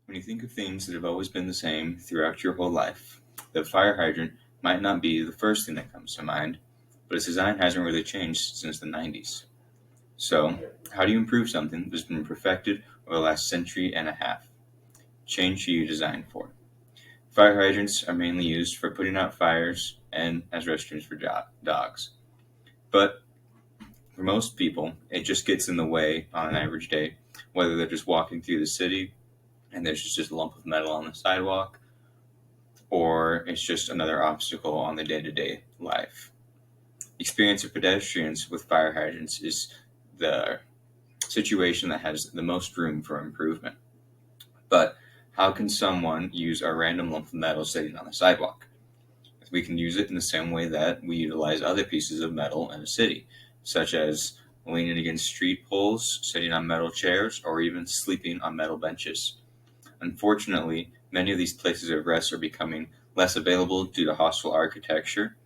When you think of things that have always been the same throughout your whole life, the fire hydrant might not be the first thing that comes to mind, but its design hasn't really changed since the 90s. So, how do you improve something that's been perfected over the last century and a half? Change who you design for. Fire hydrants are mainly used for putting out fires and as restrooms for dogs. But for most people, it just gets in the way on an average day, whether they're just walking through the city and there's just a lump of metal on the sidewalk, or it's just another obstacle on the day-to-day life. The experience of pedestrians with fire hydrants is the situation that has the most room for improvement. But how can someone use a random lump of metal sitting on the sidewalk? We can use it in the same way that we utilize other pieces of metal in a city, such as leaning against street poles, sitting on metal chairs, or even sleeping on metal benches. Unfortunately, many of these places of rest are becoming less available due to hostile architecture.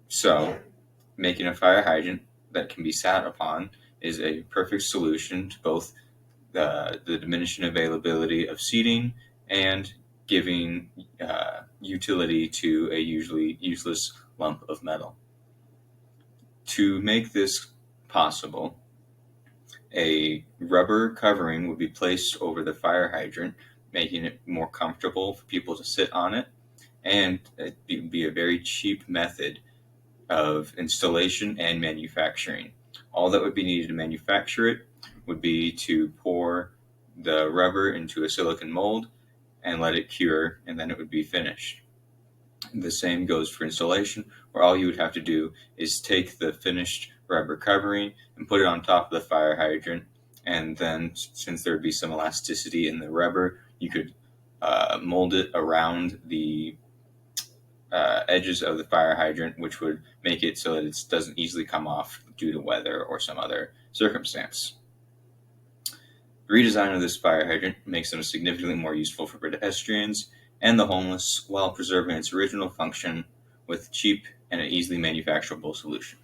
So, making a fire hydrant that can be sat upon is a perfect solution to both the diminishing availability of seating and giving utility to a usually useless lump of metal. To make this possible, a rubber covering would be placed over the fire hydrant, making it more comfortable for people to sit on it, and it would be a very cheap method of installation and manufacturing. All that would be needed to manufacture it would be to pour the rubber into a silicon mold and let it cure, and then it would be finished. The same goes for installation, where all you would have to do is take the finished rubber covering and put it on top of the fire hydrant, and then since there would be some elasticity in the rubber, you could mold it around the edges of the fire hydrant, which would make it so that it doesn't easily come off due to weather or some other circumstance. The redesign of this fire hydrant makes them significantly more useful for pedestrians and the homeless while preserving its original function with cheap and an easily manufacturable solution.